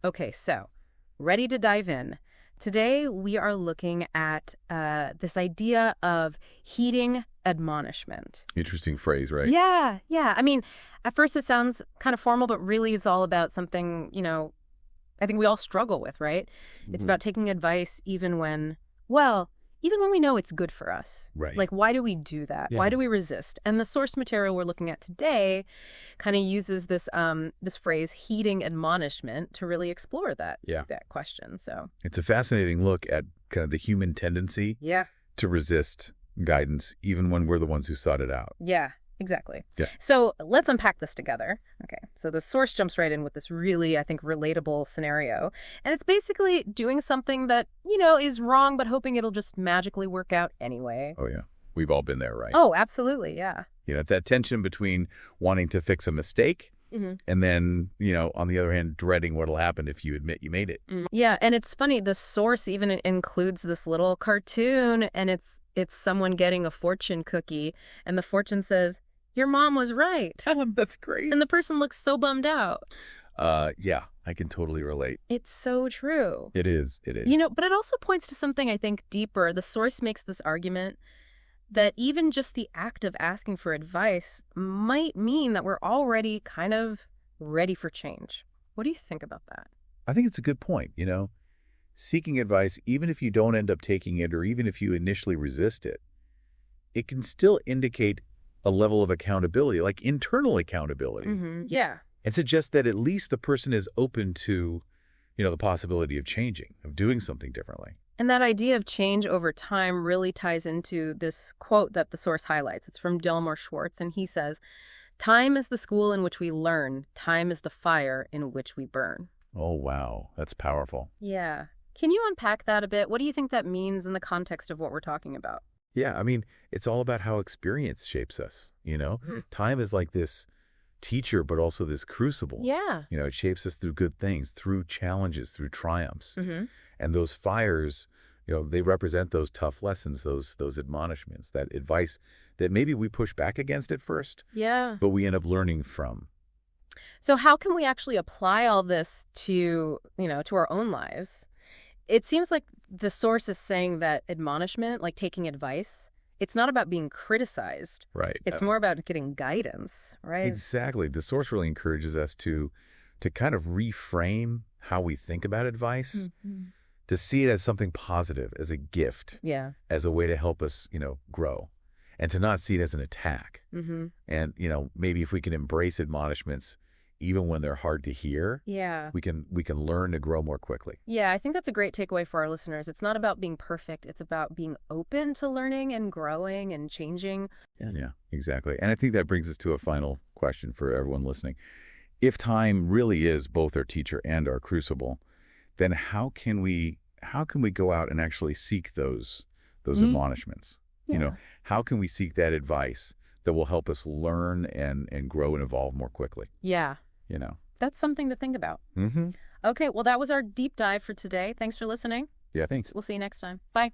Okay, so ready to dive in. Today we are looking at this idea of heeding admonishment. Interesting phrase, right? Yeah. I mean, at first it sounds kind of formal, but really it's all about something, I think we all struggle with, right? It's Mhm. about taking advice even when we know it's good for us. Right. Like, why do we do that? Yeah. Why do we resist? And the source material we're looking at today kind of uses this phrase, heeding admonishment, to really explore that Yeah. that question. So, It's a fascinating look at kind of the human tendency yeah. to resist guidance, even when we're the ones who sought it out. Yeah, exactly. Yeah. So let's unpack this together. Okay, so the source jumps right in with this really, I think, relatable scenario. And it's basically doing something that, is wrong, but hoping it'll just magically work out anyway. Oh, yeah. We've all been there, right? Oh, absolutely, yeah. That tension between wanting to fix a mistake and then, on the other hand, dreading what'll happen if you admit you made it. Yeah, and it's funny, the source even includes this little cartoon, and it's someone getting a fortune cookie, and the fortune says, "Your mom was right." That's great. And the person looks so bummed out. Yeah, I can totally relate. It's so true. It is. It is. But it also points to something, I think, deeper. The source makes this argument that even just the act of asking for advice might mean that we're already kind of ready for change. What do you think about that? I think it's a good point, Seeking advice, even if you don't end up taking it or even if you initially resist it, it can still indicate a level of accountability, like internal accountability. Yeah. And suggest that at least the person is open to, the possibility of changing, of doing something differently. And that idea of change over time really ties into this quote that the source highlights. It's from Delmore Schwartz, and he says, "Time is the school in which we learn. Time is the fire in which we burn." Oh, wow. That's powerful. Yeah. Can you unpack that a bit? What do you think that means in the context of what we're talking about? Yeah, I mean, it's all about how experience shapes us, Time is like this teacher, but also this crucible. Yeah. It shapes us through good things, through challenges, through triumphs. Mm-hmm. And those fires, they represent those tough lessons, those admonishments, that advice that maybe we push back against at first, Yeah. but we end up learning from. So how can we actually apply all this to our own lives? It seems like the source is saying that admonishment, like taking advice, it's not about being criticized. Right. It's more about getting guidance, right? Exactly. The source really encourages us to kind of reframe how we think about advice, to see it as something positive, as a gift, Yeah. as a way to help us, grow, and to not see it as an attack. And, maybe if we can embrace admonishments, even when they're hard to hear, Yeah. we can learn to grow more quickly. Yeah, I think that's a great takeaway for our listeners. It's not about being perfect. It's about being open to learning and growing and changing. Yeah, exactly. And I think that brings us to a final question for everyone listening. If time really is both our teacher and our crucible, then how can we go out and actually seek those admonishments? Yeah. How can we seek that advice that will help us learn and grow and evolve more quickly? Yeah. That's something to think about. Okay, well, that was our deep dive for today. Thanks for listening. Yeah, thanks. We'll see you next time. Bye.